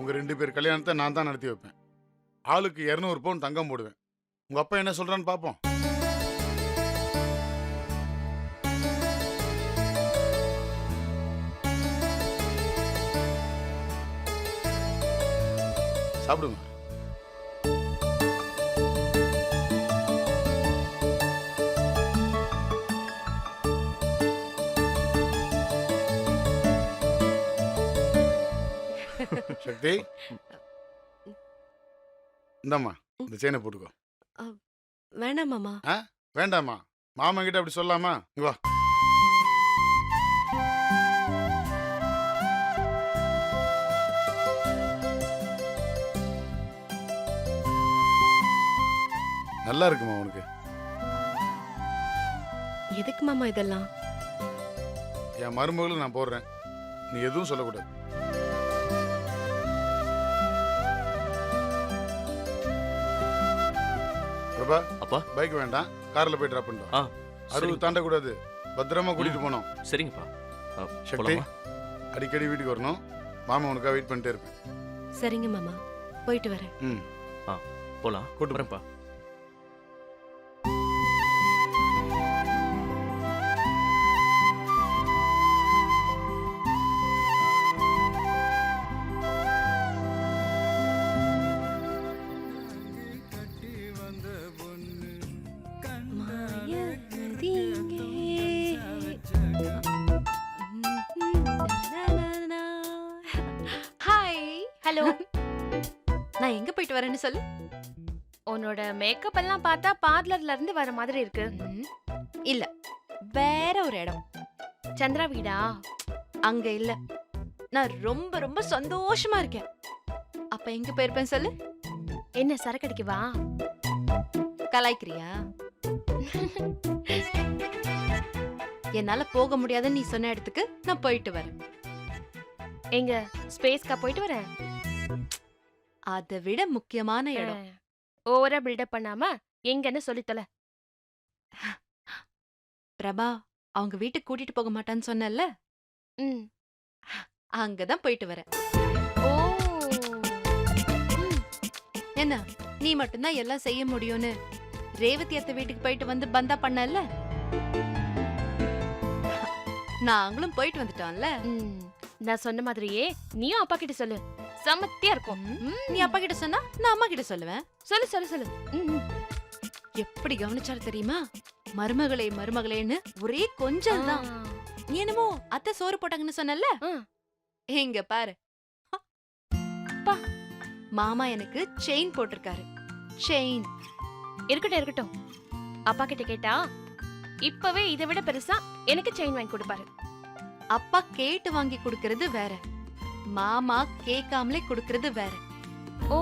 உங்க 2 பேர் கல்யாணத்தை நான் தான் நடத்தி வைப்பேன். ஆளுக்கு 200 பவுன் தங்கம் போடுவேன். உங்க அப்பா என்ன சொல்றான்னு பாப்போம். சாப்பிடுங்க. சக்தி, இந்தாம்மா இந்த செயினை போட்டுக்கோ. வேணாம் மாமா. வேண்டாமா? மாமா கிட்ட அப்படி சொல்லாமா? இங்க வா. நல்லா இருக்குமா உனக்கு? எதுக்கு மாமா இதெல்லாம்? என் மருமகளும் நான் போடுறேன், நீ எதுவும் சொல்லக்கூடாது. பிரபா, அப்பா பைக் வேண்டாம், கார்ல போய் டிராப் பண்ணிட்டு வா. 60 தாண்ட கூடாது, பத்திரமா கூட்டிட்டு போனோம். சரிங்கப்பா. சக்தி, போலாமா? அடிக்கடி வீட்டுக்கு வரணும். மாமா உனக்காக வெயிட் பண்ணிட்டே இருப்பேன். சரிங்க மாமா, போயிட்டு வரேன். ம், போலாம். கூட்டு போ. வரேன்ப்பா. ஹாய். ஹலோ. நான் எங்க போயிட்டு வரேன்னு சொல்லு. உன்னோட மேக்கப் எல்லாம் பார்த்தா பார்லர்ல இருந்து வர மாதிரி இருக்கு. இல்ல, வேற ஒரு இடம். சந்திரா வீடா? அங்க இல்ல, நான் ரொம்ப ரொம்ப சந்தோஷமா இருக்கேன். அப்ப எங்க போயிருப்பேன் சொல்லு. என்ன சரக்கடிக்கு வா? கலாய்க்கிறியா? என்னால போக முடியாதுன்னு நீ சொன்ன இடத்துக்கு நான் போயிட்டு வரேன். எங்க ஸ்பேஸ்க்கா போயிட்டு வரேன்? அதை விட முக்கியமான இடம். ஓவரா பில்டப் பண்ணாம எங்கன்னு சொல்லித்தல. பிரபா அவங்க வீட்டுக்கு கூட்டிட்டு போக மாட்டான்னு சொன்னல, ம். அங்கதான் போயிட்டு வரேன். ஓ. என்ன, நீ மட்டும்தான் எல்லாம் செய்ய முடியும்னு ரேவதி அத்தை வீட்டுக்கு போயிட்டு வந்து பந்தா பண்ணல, நாங்களும் போயிட்டு வந்துட்டோம்ல. நான் சொன்ன மாதிரியே நீயும் அப்பா கிட்ட சொல்லு, சமத்தியா இருக்கும். நீ அப்பா கிட்ட சொன்னா நான் அம்மா கிட்ட சொல்லுவேன். சொல்லு சொல்லு சொல்லு. எப்படி கவனிச்சாரு தெரியுமா? மருமகளே மருமகளேன்னு ஒரே கொஞ்சம் தான். நீ என்னமோ அத்தை சோறு போட்டாங்கன்னு சொன்னல, எங்க பாரு. மாமா எனக்கு செயின் போட்டிருக்காரு. செயின் இருக்கட்டும் இருக்கட்டும். அப்பா கிட்ட கேட்டா இப்பவே இதை விட பெருசா எனக்கு செயின் வாங்கி கொடுப்பாரு. அப்பா கேட்டு வாங்கி கொடுக்கறது வேற, மாமா கேட்காமலே கொடுக்கறது வேற. ஓ.